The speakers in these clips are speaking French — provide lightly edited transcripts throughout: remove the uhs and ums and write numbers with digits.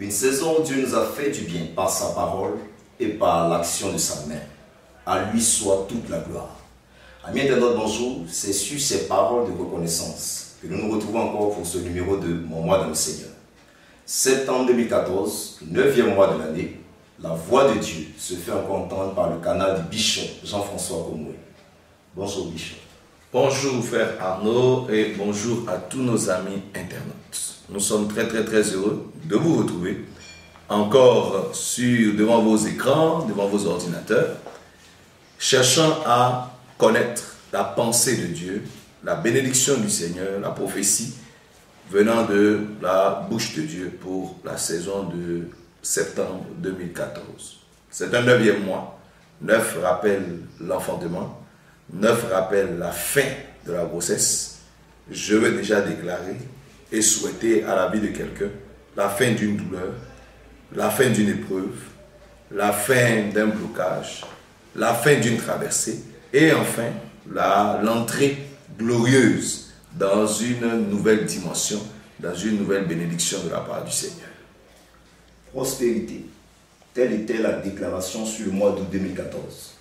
Une saison où Dieu nous a fait du bien par sa parole et par l'action de sa main. À lui soit toute la gloire. Amis internautes, bonjour. C'est sur ces paroles de reconnaissance que nous nous retrouvons encore pour ce numéro de Mon mois dans le Seigneur. Septembre 2014, 9e mois de l'année, la voix de Dieu se fait encore entendre par le canal du Bishop Jean-François Komoué. Bonjour Bishop. Bonjour frère Arnaud et bonjour à tous nos amis internautes. Nous sommes très heureux de vous retrouver encore devant vos écrans, devant vos ordinateurs, cherchant à connaître la pensée de Dieu, la bénédiction du Seigneur, la prophétie venant de la bouche de Dieu pour la saison de septembre 2014. C'est un 9e mois. 9 rappelle l'enfantement, 9 rappelle la fin de la grossesse. Je veux déjà déclarer et souhaiter à la vie de quelqu'un la fin d'une douleur, la fin d'une épreuve, la fin d'un blocage, la fin d'une traversée et enfin l'entrée glorieuse dans une nouvelle dimension, dans une nouvelle bénédiction de la part du Seigneur. Prospérité. Telle était la déclaration sur le mois d'août 2014.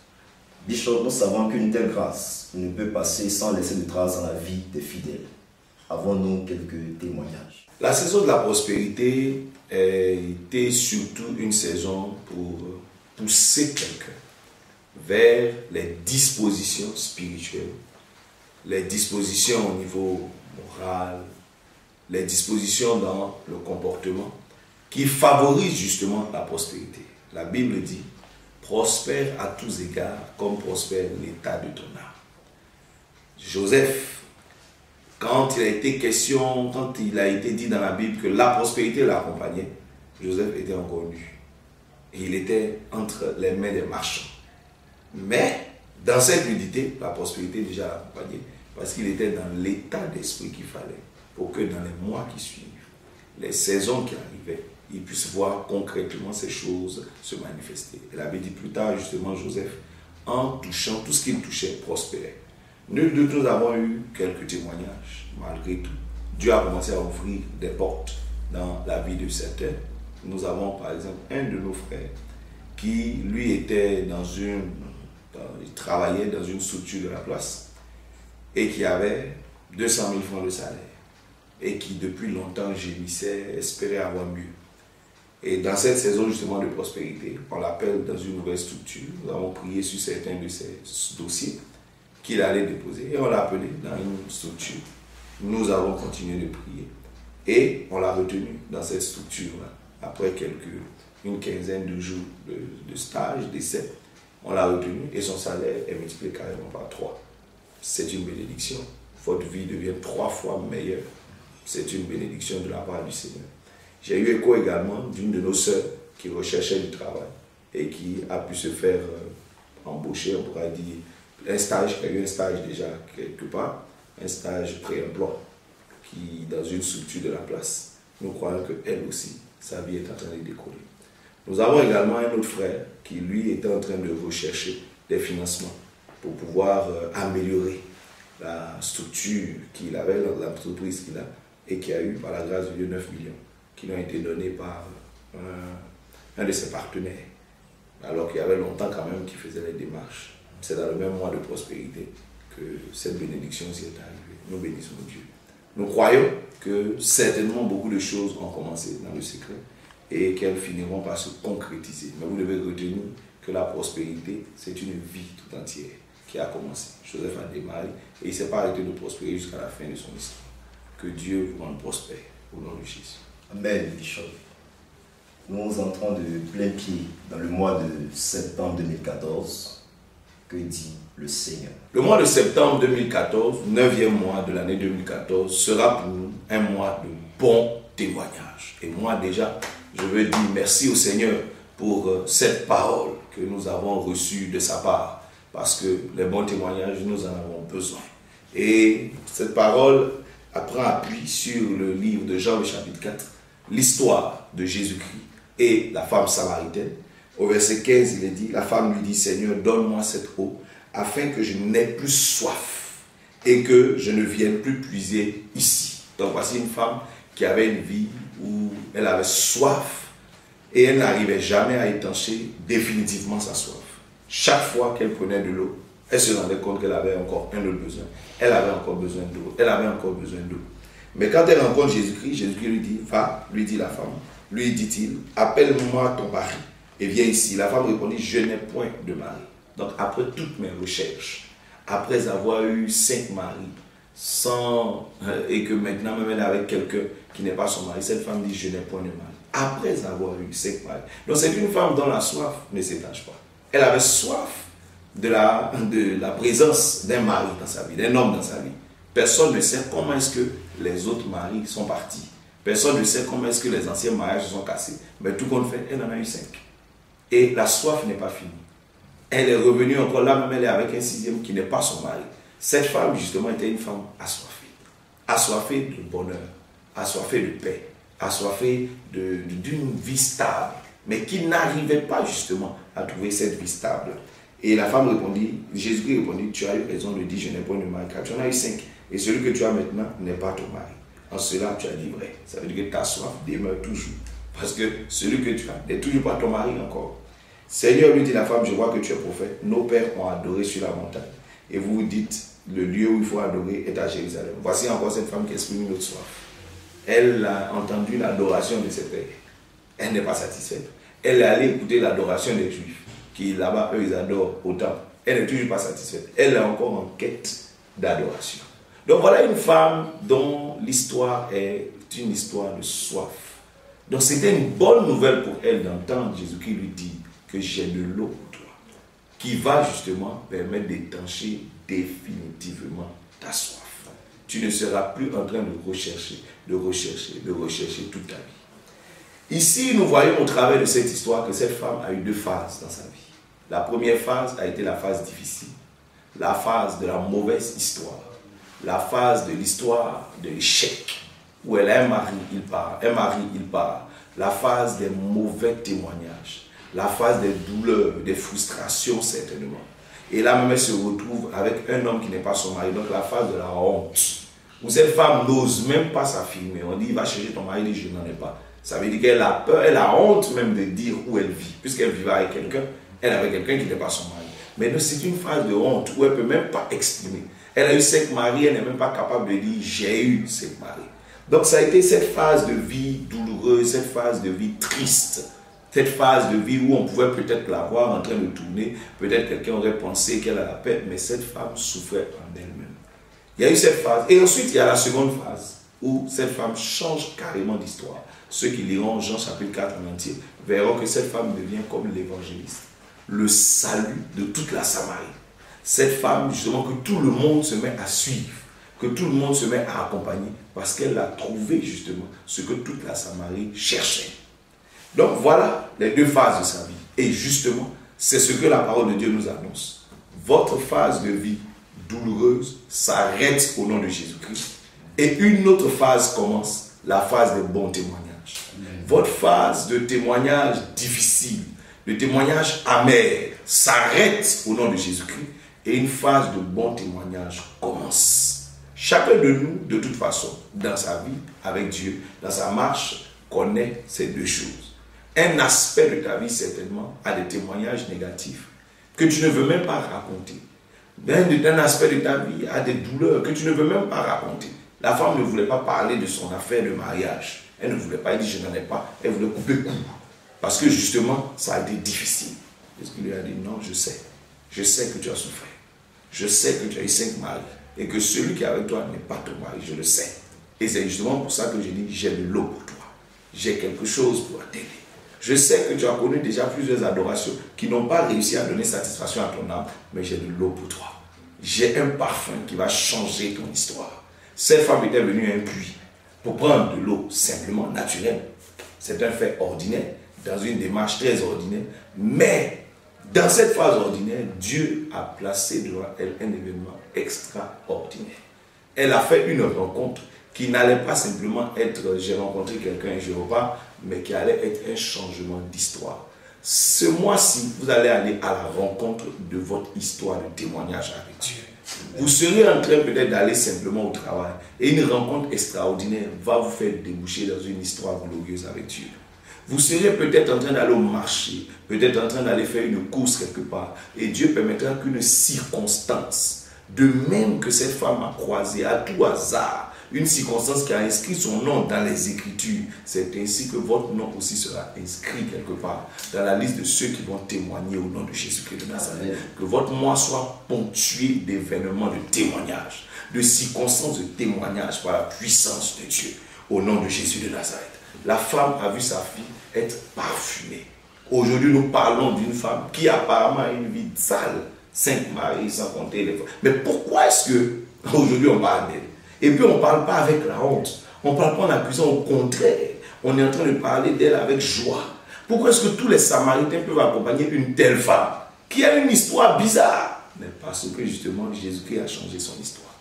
Bishop, nous savons qu'une telle grâce ne peut passer sans laisser de traces dans la vie des fidèles. Avons-nous quelques témoignages? La saison de la prospérité était surtout une saison pour pousser quelqu'un vers les dispositions spirituelles, les dispositions au niveau moral, les dispositions dans le comportement qui favorisent justement la prospérité. La Bible dit: prospère à tous égards comme prospère l'état de ton âme. Joseph, quand il a été dit dans la Bible que la prospérité l'accompagnait, Joseph était encore nu. Et il était entre les mains des marchands. Mais dans cette nudité, la prospérité déjà l'accompagnait parce qu'il était dans l'état d'esprit qu'il fallait pour que dans les mois qui suivent, les saisons qui arrivaient, il puisse voir concrètement ces choses se manifester. Il avait dit plus tard, justement, Joseph, en touchant, tout ce qu'il touchait prospérait. Nul de nous avons eu quelques témoignages, malgré tout. Dieu a commencé à ouvrir des portes dans la vie de certains. Nous avons par exemple un de nos frères qui, lui, était il travaillait dans une structure de la place et qui avait 200 000 francs de salaire et qui depuis longtemps gémissait, espérait avoir mieux. Et dans cette saison justement de prospérité, on l'appelle dans une nouvelle structure. Nous avons prié sur certains de ses dossiers qu'il allait déposer et on l'a appelé dans une structure. Nous avons continué de prier et on l'a retenu dans cette structure-là. Après une quinzaine de jours de stage, d'essai, on l'a retenu et son salaire est multiplié carrément par 3. C'est une bénédiction. Votre vie devient 3 fois meilleure. C'est une bénédiction de la part du Seigneur. J'ai eu écho également d'une de nos sœurs qui recherchait du travail et qui a pu se faire embaucher, on pourrait dire, un stage, qui a eu un stage déjà quelque part, un stage pré-emploi qui dans une structure de la place. Nous croyons qu'elle aussi, sa vie est en train de décoller. Nous avons également un autre frère qui lui était en train de rechercher des financements pour pouvoir améliorer la structure qu'il avait, l'entreprise qu'il a, et qui a eu par la grâce de Dieu 9 millions qui lui ont été donnés par un de ses partenaires, alors qu'il y avait longtemps quand même qu'il faisait les démarches. C'est dans le même mois de prospérité que cette bénédiction s'y est arrivée. Nous bénissons Dieu. Nous croyons que certainement beaucoup de choses ont commencé dans le secret et qu'elles finiront par se concrétiser. Mais vous devez retenir que la prospérité, c'est une vie tout entière qui a commencé. Joseph a démarré et il ne s'est pas arrêté de prospérer jusqu'à la fin de son histoire. Que Dieu vous rende prospère au nom de Jésus. Amen, Bishop. Nous entrons de plein pied dans le mois de septembre 2014. Que dit le Seigneur? Le mois de septembre 2014, 9e mois de l'année 2014, sera pour nous un mois de bons témoignages. Et moi déjà, je veux dire merci au Seigneur pour cette parole que nous avons reçue de sa part. Parce que les bons témoignages, nous en avons besoin. Et cette parole prend appui sur le livre de Jean, le chapitre 4, l'histoire de Jésus-Christ et la femme samaritaine. Au verset 15, il est dit, la femme lui dit: Seigneur, donne-moi cette eau, afin que je n'aie plus soif et que je ne vienne plus puiser ici. Donc voici une femme qui avait une vie où elle avait soif Et elle n'arrivait jamais à étancher définitivement sa soif. Chaque fois qu'elle prenait de l'eau, elle se rendait compte qu'elle avait encore un autre besoin. Elle avait encore besoin d'eau. Elle avait encore besoin d'eau. Mais quand elle rencontre Jésus-Christ, Jésus-Christ lui dit, va, lui dit la femme, lui dit-il, appelle-moi ton mari et viens ici. La femme répondit, je n'ai point de mari. Donc après toutes mes recherches, après avoir eu 5 maris, et que maintenant même elle est avec quelqu'un qui n'est pas son mari, cette femme dit, je n'ai point de mari. Après avoir eu 5 maris. Donc c'est une femme dont la soif ne s'étanche pas. Elle avait soif de la présence d'un mari dans sa vie, d'un homme dans sa vie. Personne ne sait comment est-ce que les autres maris sont partis. Personne ne sait comment est-ce que les anciens mariages se sont cassés. Mais tout compte fait, elle en a eu 5. Et la soif n'est pas finie. Elle est revenue encore là, même elle est avec un 6e qui n'est pas son mari. Cette femme, justement, était une femme assoiffée. Assoiffée de bonheur, assoiffée de paix, assoiffée d'une vie stable, mais qui n'arrivait pas justement à trouver cette vie stable. Et la femme répondit, Jésus répondit, tu as eu raison de dire, je n'ai pas de mari, car tu en as eu 5. Et celui que tu as maintenant n'est pas ton mari. En cela, tu as dit vrai. Ça veut dire que ta soif demeure toujours. Parce que celui que tu as n'est toujours pas ton mari encore. Seigneur, lui dit la femme, je vois que tu es prophète. Nos pères ont adoré sur la montagne. Et vous vous dites, le lieu où il faut adorer est à Jérusalem. Voici encore cette femme qui exprime notre soif. Elle a entendu l'adoration de ses pères. Elle n'est pas satisfaite. Elle est allée écouter l'adoration des Juifs, qui là-bas, eux, ils adorent au temple. Elle n'est toujours pas satisfaite. Elle est encore en quête d'adoration. Donc voilà une femme dont l'histoire est une histoire de soif. Donc c'était une bonne nouvelle pour elle d'entendre Jésus qui lui dit que j'ai de l'eau pour toi, qui va justement permettre d'étancher définitivement ta soif. Tu ne seras plus en train de rechercher toute ta vie. Ici, nous voyons au travers de cette histoire que cette femme a eu 2 phases dans sa vie. La première phase a été la phase difficile, la phase de la mauvaise histoire, la phase de l'histoire de l'échec, où elle a un mari, il part, la phase des mauvais témoignages, la phase des douleurs, des frustrations certainement. Et là même elle se retrouve avec un homme qui n'est pas son mari, donc la phase de la honte, où cette femme n'ose même pas s'affirmer. On dit, va chercher ton mari, il dit, je n'en ai pas. Ça veut dire qu'elle a peur, elle a honte même de dire où elle vit, puisqu'elle vivait avec quelqu'un, elle avait quelqu'un qui n'était pas son mari. Mais c'est une phase de honte où elle ne peut même pas exprimer. Elle a eu 5 maris, elle n'est même pas capable de dire, j'ai eu 5 maris. Donc ça a été cette phase de vie douloureuse, cette phase de vie triste, cette phase de vie où on pouvait peut-être la voir en train de tourner, peut-être quelqu'un aurait pensé qu'elle a la paix, mais cette femme souffrait en elle-même. Il y a eu cette phase. Et ensuite, il y a la seconde phase, où cette femme change carrément d'histoire. Ceux qui liront Jean chapitre 4 en entier verront que cette femme devient comme l'évangéliste, le salut de toute la Samarie. Cette femme, justement, que tout le monde se met à suivre, que tout le monde se met à accompagner, parce qu'elle a trouvé, justement, ce que toute la Samarie cherchait. Donc, voilà les 2 phases de sa vie. Et justement, c'est ce que la parole de Dieu nous annonce. Votre phase de vie douloureuse s'arrête au nom de Jésus-Christ. Et une autre phase commence, la phase des bons témoignages. Votre phase de témoignage difficile, de témoignage amer, s'arrête au nom de Jésus-Christ. Et une phase de bon témoignage commence. Chacun de nous, de toute façon, dans sa vie avec Dieu, dans sa marche, connaît ces 2 choses. Un aspect de ta vie, certainement, a des témoignages négatifs que tu ne veux même pas raconter. Un aspect de ta vie a des douleurs que tu ne veux même pas raconter. La femme ne voulait pas parler de son affaire de mariage. Elle ne voulait pas, elle dit je n'en ai pas. Elle voulait couper court. Parce que justement, ça a été difficile. Parce qu'il lui a dit non, je sais. Je sais que tu as souffert. Je sais que tu as eu 5 maris. Et que celui qui est avec toi n'est pas ton mari, je le sais. Et c'est justement pour ça que j'ai dit j'ai de l'eau pour toi. J'ai quelque chose pour t'aider. Je sais que tu as connu déjà plusieurs adorations qui n'ont pas réussi à donner satisfaction à ton âme, mais j'ai de l'eau pour toi. J'ai un parfum qui va changer ton histoire. Cette femme était venue à un puits pour prendre de l'eau simplement naturelle. C'est un fait ordinaire, dans une démarche très ordinaire. Mais dans cette phase ordinaire, Dieu a placé devant elle un événement extraordinaire. Elle a fait une rencontre qui n'allait pas simplement être j'ai rencontré quelqu'un et je repars, mais qui allait être un changement d'histoire. Ce mois-ci, vous allez aller à la rencontre de votre histoire de témoignage avec Dieu. Vous serez en train peut-être d'aller simplement au travail et une rencontre extraordinaire va vous faire déboucher dans une histoire glorieuse avec Dieu. Vous serez peut-être en train d'aller au marché, peut-être en train d'aller faire une course quelque part. Et Dieu permettra qu'une circonstance, de même que cette femme a croisé à tout hasard, une circonstance qui a inscrit son nom dans les Écritures, c'est ainsi que votre nom aussi sera inscrit quelque part dans la liste de ceux qui vont témoigner au nom de Jésus-Christ de Nazareth. Que votre mois soit ponctué d'événements de témoignage, de circonstances de témoignage par la puissance de Dieu, au nom de Jésus de Nazareth. La femme a vu sa fille être parfumée. Aujourd'hui, nous parlons d'une femme qui apparemment a une vie sale, 5 maris sans compter les femmes. Mais pourquoi est-ce que aujourd'hui on parle d'elle? Et puis on ne parle pas avec la honte, on ne parle pas en accusant, au contraire, on est en train de parler d'elle avec joie. Pourquoi est-ce que tous les Samaritains peuvent accompagner une telle femme qui a une histoire bizarre? Mais parce que justement Jésus-Christ a changé son histoire.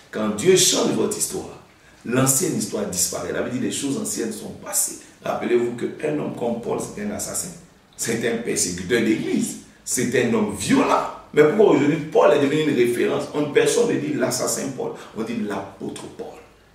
Quand Dieu change votre histoire, l'ancienne histoire disparaît. La Bible dit les choses anciennes sont passées. Rappelez-vous qu'un homme comme Paul, c'était un assassin. C'était un persécuteur d'église. C'était un homme violent. Mais pourquoi aujourd'hui Paul est devenu une référence? Personne ne dit l'assassin Paul, on dit l'apôtre Paul.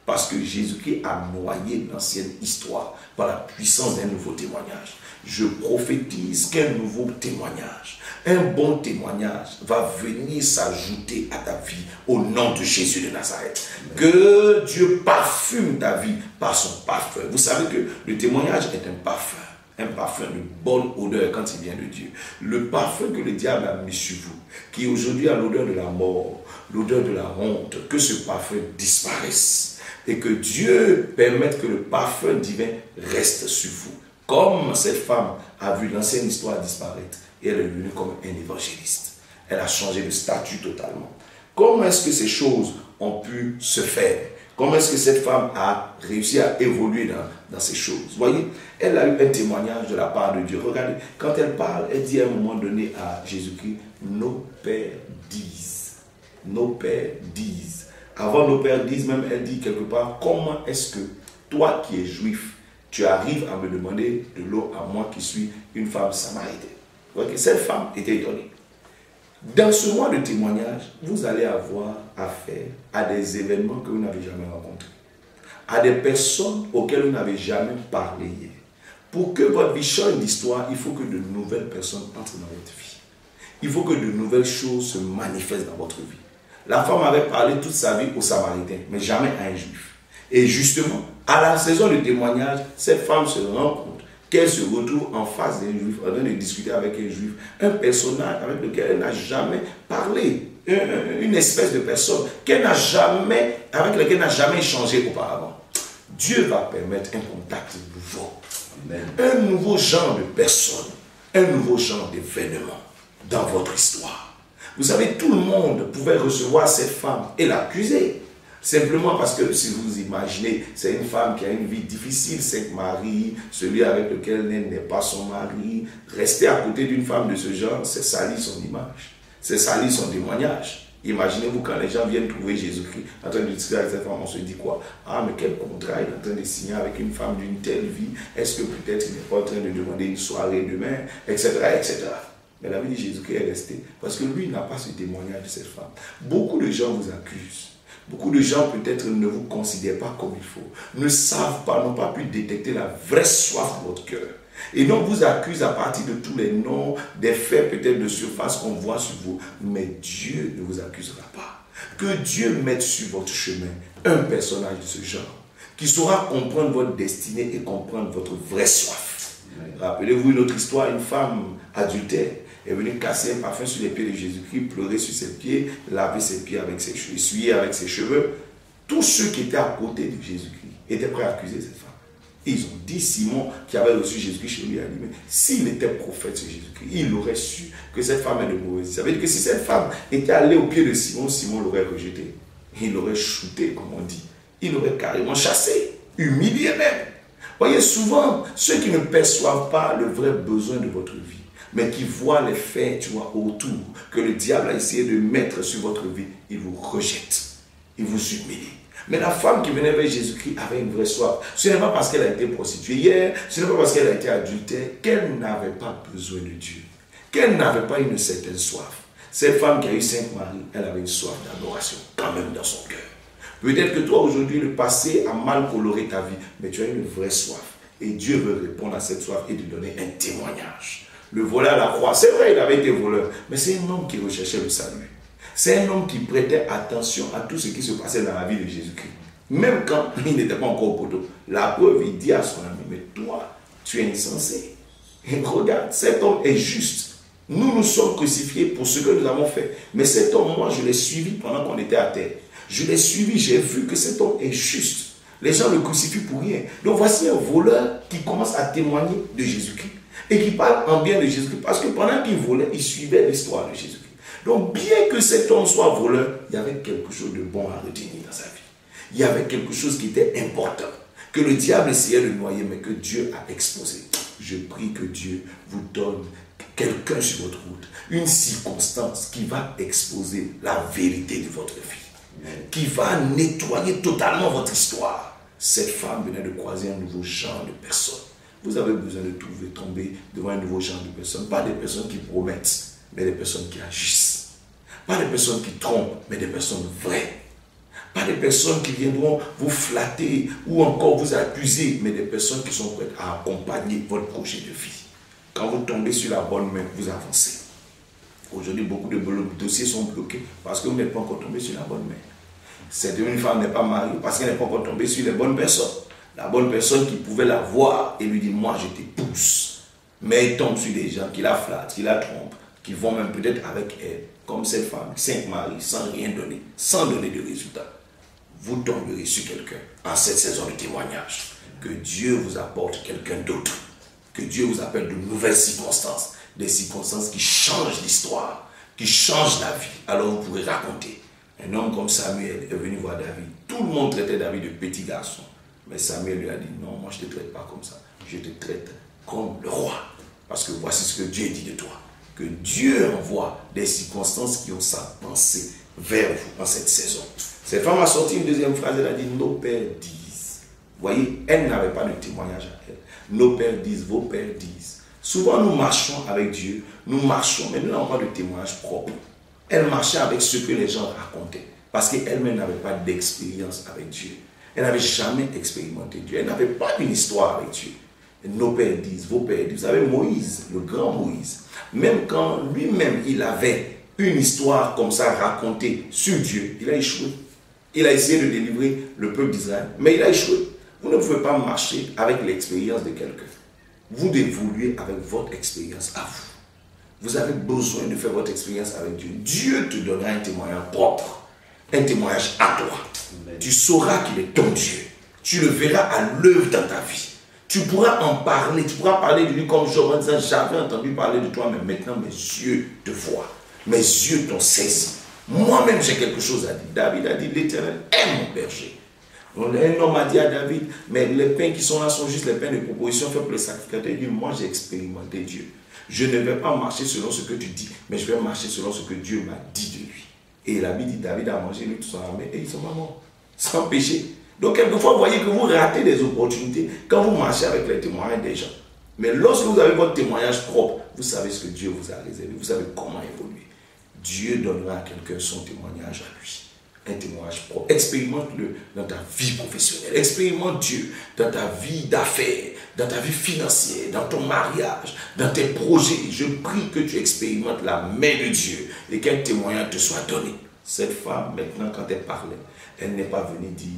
Parce que Jésus-Christ a noyé l'ancienne histoire par la puissance d'un nouveau témoignage. Je prophétise qu'un nouveau témoignage, un bon témoignage va venir s'ajouter à ta vie au nom de Jésus de Nazareth. Que Dieu parfume ta vie par son parfum. Vous savez que le témoignage est un parfum de bonne odeur quand il vient de Dieu. Le parfum que le diable a mis sur vous, qui aujourd'hui a l'odeur de la mort, l'odeur de la honte, que ce parfum disparaisse et que Dieu permette que le parfum divin reste sur vous. Comme cette femme a vu l'ancienne histoire disparaître et elle est devenue comme un évangéliste. Elle a changé de statut totalement. Comment est-ce que ces choses ont pu se faire? Comment est-ce que cette femme a réussi à évoluer dans ces choses? Vous voyez, elle a eu un témoignage de la part de Dieu. Regardez, quand elle parle, elle dit à un moment donné à Jésus-Christ, nos pères disent. Nos pères disent. Avant nos pères disent, même elle dit quelque part, comment est-ce que toi qui es juif, tu arrives à me demander de l'eau à moi qui suis une femme samaritaine? Vous voyez, cette femme était étonnée. Dans ce mois de témoignage, vous allez avoir affaire à des événements que vous n'avez jamais rencontrés, à des personnes auxquelles vous n'avez jamais parlé hier. Pour que votre vie change d'histoire, il faut que de nouvelles personnes entrent dans votre vie. Il faut que de nouvelles choses se manifestent dans votre vie. La femme avait parlé toute sa vie aux Samaritains, mais jamais à un juif. Et justement, à la saison de témoignage, cette femme se rend compte qu'elle se retrouve en face d'un juif, en train de discuter avec un juif, un personnage avec lequel elle n'a jamais parlé, une espèce de personne avec laquelle elle n'a jamais échangé auparavant. Dieu va permettre un contact nouveau, un nouveau genre de personne, un nouveau genre d'événement dans votre histoire. Vous savez, tout le monde pouvait recevoir cette femme et l'accuser. Simplement parce que, si vous imaginez, c'est une femme qui a une vie difficile, 5 maris, celui avec lequel elle n'est pas son mari. Rester à côté d'une femme de ce genre, c'est salir son image, c'est salir son témoignage. Imaginez-vous quand les gens viennent trouver Jésus-Christ en train de discuter avec cette femme, on se dit quoi? Ah, mais quel contrat il est en train de signer avec une femme d'une telle vie? Est-ce que peut-être il n'est pas en train de demander une soirée demain, etc., etc. Mais la vie de Jésus-Christ est restée parce que lui n'a pas ce témoignage de cette femme. Beaucoup de gens vous accusent. Beaucoup de gens peut-être ne vous considèrent pas comme il faut, ne savent pas, n'ont pas pu détecter la vraie soif de votre cœur. Et donc vous accusent à partir de tous les noms, des faits peut-être de surface qu'on voit sur vous. Mais Dieu ne vous accusera pas. Que Dieu mette sur votre chemin un personnage de ce genre, qui saura comprendre votre destinée et comprendre votre vraie soif. Rappelez-vous une autre histoire, une femme adultère est venue casser un parfum sur les pieds de Jésus-Christ, pleurer sur ses pieds, laver ses pieds avec ses cheveux, essuyer avec ses cheveux. Tous ceux qui étaient à côté de Jésus-Christ étaient prêts à accuser cette femme. Ils ont dit, Simon, qui avait reçu Jésus-Christ chez lui, a dit, mais s'il était prophète sur Jésus-Christ, il aurait su que cette femme est de mauvaise. Ça veut dire que si cette femme était allée au pied de Simon, Simon l'aurait rejeté. Il l'aurait shooté, comme on dit. Il l'aurait carrément chassé, humilié même. Voyez, souvent, ceux qui ne perçoivent pas le vrai besoin de votre vie, mais qui voient les faits, tu vois, autour, que le diable a essayé de mettre sur votre vie, il vous rejette, il vous humilie. Mais la femme qui venait vers Jésus-Christ avait une vraie soif. Ce n'est pas parce qu'elle a été prostituée hier, ce n'est pas parce qu'elle a été adultère, qu'elle n'avait pas besoin de Dieu, qu'elle n'avait pas une certaine soif. Cette femme qui a eu 5 maris, elle avait une soif d'adoration, quand même dans son cœur. Peut-être que toi, aujourd'hui, le passé a mal coloré ta vie, mais tu as une vraie soif. Et Dieu veut répondre à cette soif et lui donner un témoignage. Le voleur à la croix, c'est vrai, il avait été voleur, mais c'est un homme qui recherchait le salut. C'est un homme qui prêtait attention à tout ce qui se passait dans la vie de Jésus-Christ. Même quand il n'était pas encore au poteau. La preuve, il dit à son ami, mais toi, tu es insensé. Et regarde, cet homme est juste. Nous nous sommes crucifiés pour ce que nous avons fait. Mais cet homme, moi, je l'ai suivi pendant qu'on était à terre. Je l'ai suivi, j'ai vu que cet homme est juste. Les gens le crucifient pour rien. Donc voici un voleur qui commence à témoigner de Jésus-Christ. Et qui parle en bien de Jésus-Christ. Parce que pendant qu'il volait, il suivait l'histoire de Jésus-Christ. Donc bien que cet homme soit voleur, il y avait quelque chose de bon à retenir dans sa vie. Il y avait quelque chose qui était important. Que le diable essayait de noyer, mais que Dieu a exposé. Je prie que Dieu vous donne quelqu'un sur votre route, une circonstance qui va exposer la vérité de votre vie, qui va nettoyer totalement votre histoire. Cette femme venait de croiser un nouveau genre de personne. Vous avez besoin de tomber devant un nouveau genre de personnes, pas des personnes qui promettent, mais des personnes qui agissent. Pas des personnes qui trompent, mais des personnes vraies. Pas des personnes qui viendront vous flatter ou encore vous accuser, mais des personnes qui sont prêtes à accompagner votre projet de vie. Quand vous tombez sur la bonne main, vous avancez. Aujourd'hui, beaucoup de dossiers sont bloqués parce que vous n'êtes pas encore tombé sur la bonne main. C'est une femme n'est pas mariée parce qu'elle n'est pas encore tombée sur les bonnes personnes. La bonne personne qui pouvait la voir et lui dire, moi je t'épouse. Mais elle tombe sur des gens qui la flattent, qui la trompent, qui vont même peut-être avec elle, comme cette femme, 5 maris, sans rien donner, sans donner de résultat. Vous tomberez sur quelqu'un en cette saison de témoignage. Que Dieu vous apporte quelqu'un d'autre. Que Dieu vous appelle de nouvelles circonstances. Des circonstances qui changent l'histoire, qui changent la vie. Alors vous pourrez raconter. Un homme comme Samuel est venu voir David. Tout le monde traitait David de petit garçon. Mais Samuel lui a dit, non, moi je ne te traite pas comme ça. Je te traite comme le roi. Parce que voici ce que Dieu dit de toi. Que Dieu envoie des circonstances qui ont sa pensée vers vous en cette saison. Cette femme a sorti une deuxième phrase, elle a dit, nos pères disent. Vous voyez, elle n'avait pas de témoignage à elle. Nos pères disent, vos pères disent. Souvent nous marchons avec Dieu, nous marchons, mais nous n'avons pas de témoignage propre. Elle marchait avec ce que les gens racontaient. Parce qu'elle-même n'avait pas d'expérience avec Dieu. Elle n'avait jamais expérimenté Dieu. Elle n'avait pas une histoire avec Dieu. Et nos pères disent, vos pères disent. Vous savez, Moïse, le grand Moïse, même quand lui-même il avait une histoire comme ça racontée sur Dieu, il a échoué. Il a essayé de délivrer le peuple d'Israël, mais il a échoué. Vous ne pouvez pas marcher avec l'expérience de quelqu'un. Vous évoluez avec votre expérience à vous. Vous avez besoin de faire votre expérience avec Dieu. Dieu te donnera un témoignage propre, un témoignage à toi. Amen. Tu sauras qu'il est ton Dieu. Tu le verras à l'œuvre dans ta vie. Tu pourras en parler, tu pourras parler de lui comme Job en disant, j'avais entendu parler de toi, mais maintenant mes yeux te voient. Mes yeux t'ont saisi. Moi-même j'ai quelque chose à dire. David a dit, l'Éternel est mon berger. Donc, un homme a dit à David, mais les pains qui sont là sont juste les pains de proposition faits pour les sacrificateurs. Il dit, moi j'ai expérimenté Dieu. Je ne vais pas marcher selon ce que tu dis, mais je vais marcher selon ce que Dieu m'a dit de lui. Et la Bible dit, David a mangé lui tout son armée et ils sont morts, sans péché. Donc quelquefois, vous voyez que vous ratez des opportunités quand vous marchez avec les témoignages des gens. Mais lorsque vous avez votre témoignage propre, vous savez ce que Dieu vous a réservé, vous savez comment évoluer. Dieu donnera à quelqu'un son témoignage à lui. Un témoignage propre. Expérimente-le dans ta vie professionnelle. Expérimente Dieu dans ta vie d'affaires, dans ta vie financière, dans ton mariage, dans tes projets. Je prie que tu expérimentes la main de Dieu et qu'un témoignage te soit donné. Cette femme, maintenant, quand elle parlait, elle n'est pas venue dire,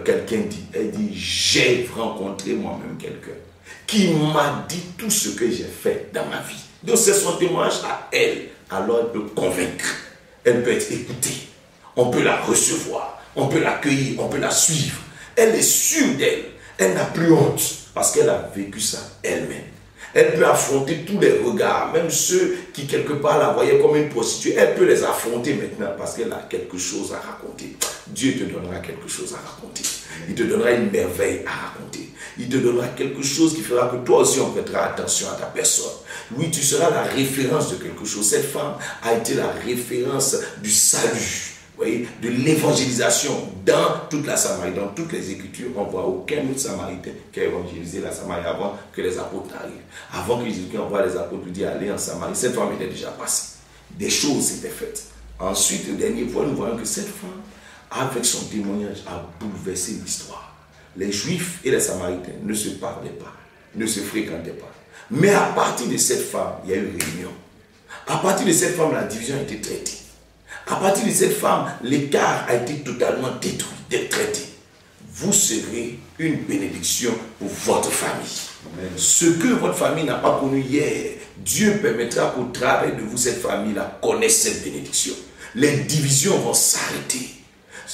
quelqu'un dit, elle dit, j'ai rencontré moi-même quelqu'un qui m'a dit tout ce que j'ai fait dans ma vie. Donc c'est son témoignage à elle. Alors elle peut convaincre, elle peut être écoutée. On peut la recevoir, on peut l'accueillir, on peut la suivre. Elle est sûre d'elle. Elle n'a plus honte parce qu'elle a vécu ça elle-même. Elle peut affronter tous les regards, même ceux qui quelque part la voyaient comme une prostituée. Elle peut les affronter maintenant parce qu'elle a quelque chose à raconter. Dieu te donnera quelque chose à raconter. Il te donnera une merveille à raconter. Il te donnera quelque chose qui fera que toi aussi on prêtera attention à ta personne. Oui, tu seras la référence de quelque chose. Cette femme a été la référence du salut. Vous voyez, de l'évangélisation dans toute la Samarie, dans toutes les Écritures. On ne voit aucun autre Samaritain qui a évangélisé la Samarie avant que les apôtres n'arrivent. Avant que Jésus envoie les apôtres lui dire allez en Samarie, cette femme était déjà passée. Des choses s'étaient faites. Ensuite, le dernier point, nous voyons que cette femme, avec son témoignage, a bouleversé l'histoire. Les Juifs et les Samaritains ne se parlaient pas. ne se fréquentaient pas. Mais à partir de cette femme, il y a eu réunion. À partir de cette femme, la division a été traitée. À partir de cette femme, l'écart a été totalement détruit, traité. Vous serez une bénédiction pour votre famille. Amen. Ce que votre famille n'a pas connu hier, Dieu permettra qu'au travers de vous, cette famille-là connaisse cette bénédiction. Les divisions vont s'arrêter.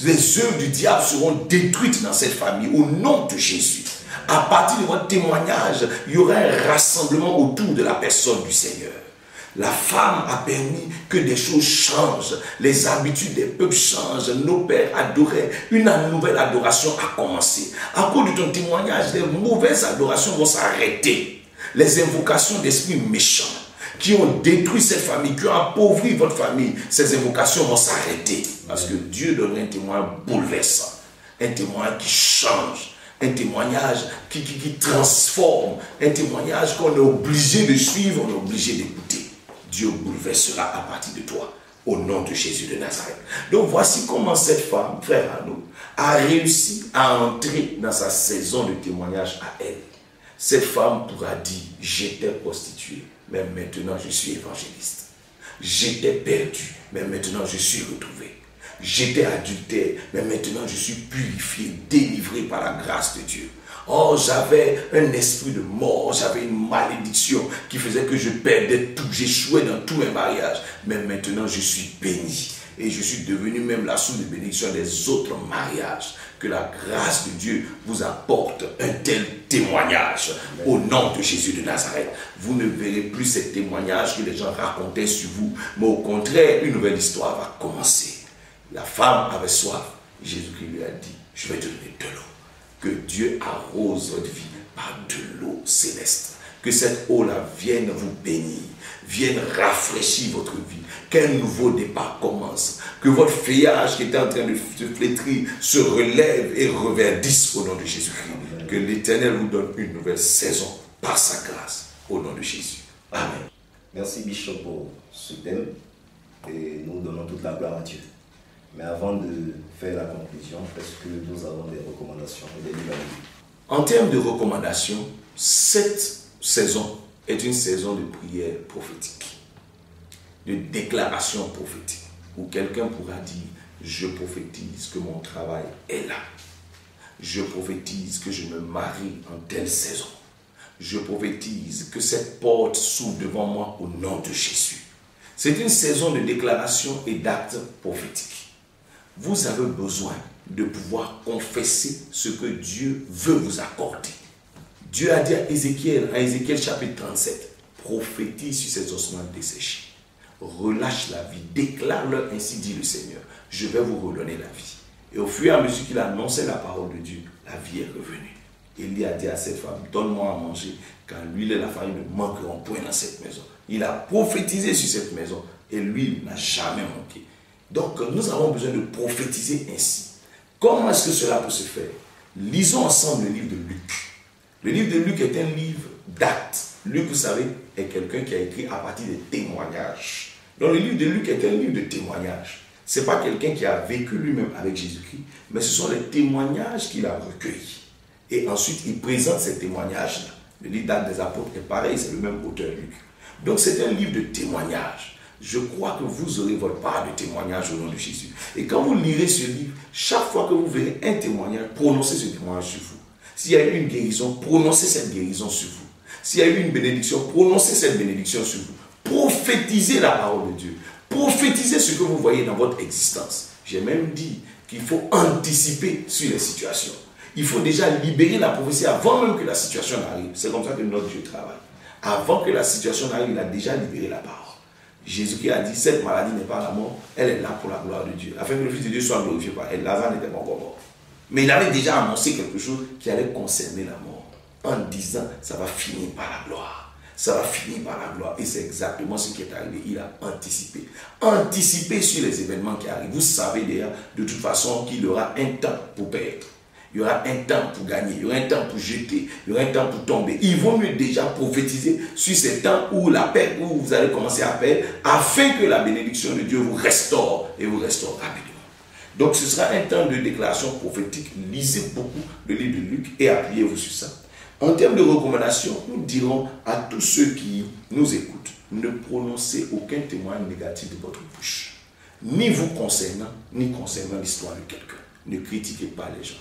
Les œuvres du diable seront détruites dans cette famille au nom de Jésus. À partir de votre témoignage, il y aura un rassemblement autour de la personne du Seigneur. La femme a permis que des choses changent, les habitudes des peuples changent, nos pères adoraient, une nouvelle adoration a commencé. À cause de ton témoignage, les mauvaises adorations vont s'arrêter. Les invocations d'esprits méchants qui ont détruit cette famille, qui ont appauvri votre famille, ces invocations vont s'arrêter. Parce que Dieu donne un témoignage bouleversant, un témoignage qui change, un témoignage qui transforme, un témoignage qu'on est obligé de suivre, on est obligé d'écouter. Dieu bouleversera à partir de toi, au nom de Jésus de Nazareth. Donc voici comment cette femme, frère Arnaud, a réussi à entrer dans sa saison de témoignage à elle. Cette femme pourra dire, j'étais prostituée, mais maintenant je suis évangéliste. J'étais perdu, mais maintenant je suis retrouvé. J'étais adultère, mais maintenant je suis purifié, délivré par la grâce de Dieu. Oh, j'avais un esprit de mort, j'avais une malédiction qui faisait que je perdais tout, j'échouais dans tous mes mariages. Mais maintenant, je suis béni et je suis devenu même la source de bénédiction des autres mariages. Que la grâce de Dieu vous apporte un tel témoignage au nom de Jésus de Nazareth. Vous ne verrez plus ces témoignages que les gens racontaient sur vous, mais au contraire, une nouvelle histoire va commencer. La femme avait soif, Jésus-Christ lui a dit, je vais te donner de l'eau. Que Dieu arrose votre vie par de l'eau céleste. Que cette eau-là vienne vous bénir, vienne rafraîchir votre vie. Qu'un nouveau départ commence. Que votre feuillage qui était en train de se flétrir se relève et reverdisse au nom de Jésus-Christ. Que l'Éternel vous donne une nouvelle saison par sa grâce. Au nom de Jésus. Amen. Merci Bishop pour ce thème. Et nous donnons toute la gloire à Dieu. Mais avant de faire la conclusion, est-ce que nous avons des recommandations et des livres à lire? En termes de recommandations, cette saison est une saison de prière prophétique, de déclaration prophétique, où quelqu'un pourra dire, je prophétise que mon travail est là. Je prophétise que je me marie en telle saison. Je prophétise que cette porte s'ouvre devant moi au nom de Jésus. C'est une saison de déclaration et d'actes prophétiques. Vous avez besoin de pouvoir confesser ce que Dieu veut vous accorder. Dieu a dit à Ézéchiel chapitre 37, prophétise sur ces ossements desséchés. Relâche la vie, déclare-leur ainsi dit le Seigneur, je vais vous redonner la vie. Et au fur et à mesure qu'il annonçait la parole de Dieu, la vie est revenue. Il a dit à cette femme, donne-moi à manger, car l'huile et la farine ne manqueront point dans cette maison. Il a prophétisé sur cette maison et l'huile n'a jamais manqué. Donc, nous avons besoin de prophétiser ainsi. Comment est-ce que cela peut se faire? Lisons ensemble le livre de Luc. Le livre de Luc est un livre d'actes. Luc, vous savez, est quelqu'un qui a écrit à partir des témoignages. Donc, le livre de Luc est un livre de témoignages. Ce n'est pas quelqu'un qui a vécu lui-même avec Jésus-Christ, mais ce sont les témoignages qu'il a recueillis. Et ensuite, il présente ces témoignages-là. Le livre d'Actes des Apôtres est pareil, c'est le même auteur Luc. Donc, c'est un livre de témoignages. Je crois que vous aurez votre part de témoignage au nom de Jésus. Et quand vous lirez ce livre, chaque fois que vous verrez un témoignage, prononcez ce témoignage sur vous. S'il y a eu une guérison, prononcez cette guérison sur vous. S'il y a eu une bénédiction, prononcez cette bénédiction sur vous. Prophétisez la parole de Dieu. Prophétisez ce que vous voyez dans votre existence. J'ai même dit qu'il faut anticiper sur les situations. Il faut déjà libérer la prophétie avant même que la situation n'arrive. C'est comme ça que notre Dieu travaille. Avant que la situation n'arrive, il a déjà libéré la parole. Jésus-Christ a dit, cette maladie n'est pas la mort, elle est là pour la gloire de Dieu, afin que le Fils de Dieu soit glorifié par elle. Lazare n'était pas encore mort. Mais il avait déjà annoncé quelque chose qui allait concerner la mort, en disant, ça va finir par la gloire. Ça va finir par la gloire. Et c'est exactement ce qui est arrivé. Il a anticipé. Anticipé sur les événements qui arrivent. Vous savez d'ailleurs, de toute façon, qu'il y aura un temps pour perdre. Il y aura un temps pour gagner, il y aura un temps pour jeter, il y aura un temps pour tomber. Il vaut mieux déjà prophétiser sur ces temps où la paix, où vous allez commencer à perdre, afin que la bénédiction de Dieu vous restaure et vous restaure rapidement. Donc ce sera un temps de déclaration prophétique. Lisez beaucoup le livre de Luc et appuyez-vous sur ça. En termes de recommandations, nous dirons à tous ceux qui nous écoutent, ne prononcez aucun témoignage négatif de votre bouche, ni vous concernant, ni concernant l'histoire de quelqu'un. Ne critiquez pas les gens.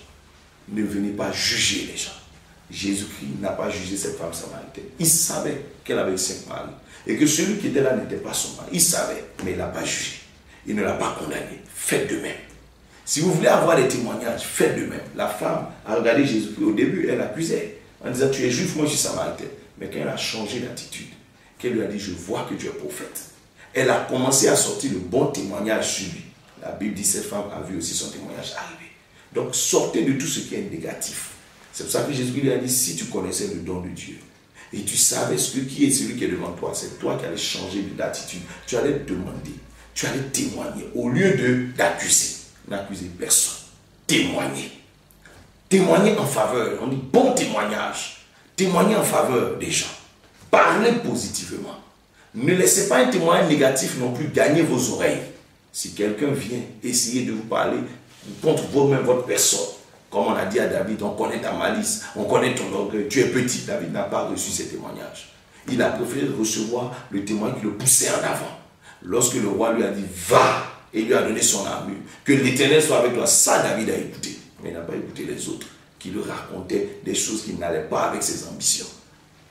Ne venez pas juger les gens. Jésus-Christ n'a pas jugé cette femme samaritaine. Il savait qu'elle avait 5 maris. Et que celui qui était là n'était pas son mari. Il savait, mais il ne l'a pas jugé. Il ne l'a pas condamné. Faites de même. Si vous voulez avoir des témoignages, faites de même. La femme a regardé Jésus-Christ. Au début, elle accusait en disant, tu es juif, moi je suis samaritain. Mais quand elle a changé d'attitude, qu'elle lui a dit, je vois que tu es prophète, elle a commencé à sortir le bon témoignage sur lui. La Bible dit, cette femme a vu aussi son témoignage arriver. Donc sortez de tout ce qui est négatif. C'est pour ça que Jésus lui a dit, si tu connaissais le don de Dieu, et tu savais qui est celui qui est devant toi, c'est toi qui allais changer d'attitude. Tu allais demander, tu allais témoigner, au lieu d'accuser. N'accusez personne. Témoignez. Témoignez en faveur. On dit bon témoignage. Témoignez en faveur des gens. Parlez positivement. Ne laissez pas un témoignage négatif non plus gagner vos oreilles. Si quelqu'un vient essayer de vous parler contre vous-même, votre personne, comme on a dit à David, on connaît ta malice, on connaît ton orgueil, tu es petit. David n'a pas reçu ces témoignages. Il a préféré recevoir le témoin qui le poussait en avant. Lorsque le roi lui a dit, va, et lui a donné son armure, que l'Éternel soit avec toi, ça David a écouté. Mais il n'a pas écouté les autres, qui lui racontaient des choses qui n'allaient pas avec ses ambitions.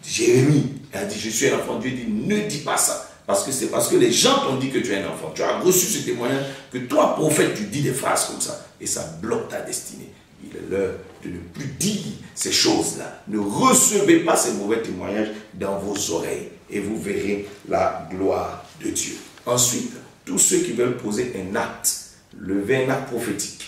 Jérémie a dit, je suis un enfant. Dieu dit, ne dis pas ça. Parce que c'est parce que les gens t'ont dit que tu es un enfant. Tu as reçu ce témoignage que toi, prophète, tu dis des phrases comme ça. Et ça bloque ta destinée. Il est l'heure de ne plus dire ces choses-là. Ne recevez pas ces mauvais témoignages dans vos oreilles. Et vous verrez la gloire de Dieu. Ensuite, tous ceux qui veulent poser un acte, lever un acte prophétique,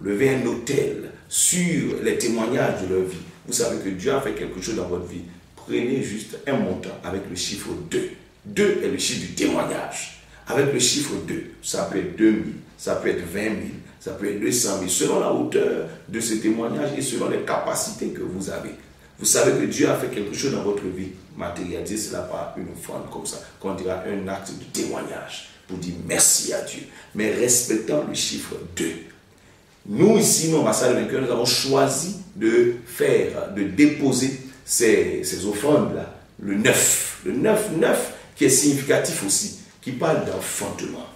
lever un autel sur les témoignages de leur vie. Vous savez que Dieu a fait quelque chose dans votre vie. Prenez juste un montant avec le chiffre 2. 2 est le chiffre du témoignage. Avec le chiffre 2, ça peut être 2000, ça peut être 20 000, ça peut être 200 000, selon la hauteur de ce témoignage et selon les capacités que vous avez. Vous savez que Dieu a fait quelque chose dans votre vie. Matérialisez cela par une offrande comme ça, qu'on dira un acte de témoignage pour dire merci à Dieu, mais respectant le chiffre 2. Nous, ici, nous, Ambassade de Vainqueur, nous avons choisi de déposer ces offrandes-là, le 9. Le 9 qui est significatif aussi, qui parle d'enfantement,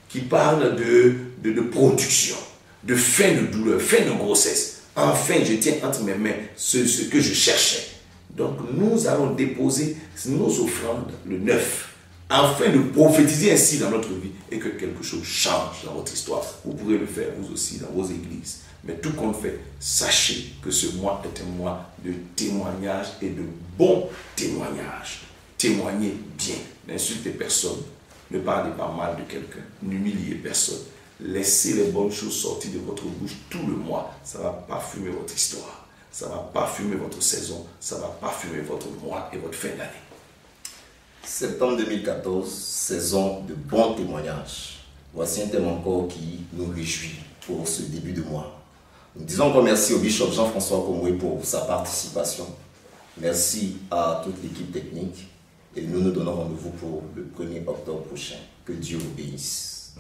qui parle de production, de fin de douleur, fin de grossesse. Enfin, je tiens entre mes mains ce que je cherchais. Donc, nous allons déposer nos offrandes, le 9, afin de prophétiser ainsi dans notre vie et que quelque chose change dans votre histoire. Vous pourrez le faire vous aussi dans vos églises. Mais tout compte fait, sachez que ce mois est un mois de témoignage et de bons témoignages. Témoignez bien, n'insultez personne, ne parlez pas mal de quelqu'un, n'humiliez personne. Laissez les bonnes choses sortir de votre bouche tout le mois. Ça va parfumer votre histoire, ça va parfumer votre saison, ça va parfumer votre mois et votre fin d'année. Septembre 2014, saison de bons témoignages. Voici un thème encore qui nous réjouit pour ce début de mois. Nous disons encore merci au bishop Jean-François Komoué pour sa participation. Merci à toute l'équipe technique. Et nous nous donnons rendez-vous pour le 1er octobre prochain. Que Dieu vous bénisse.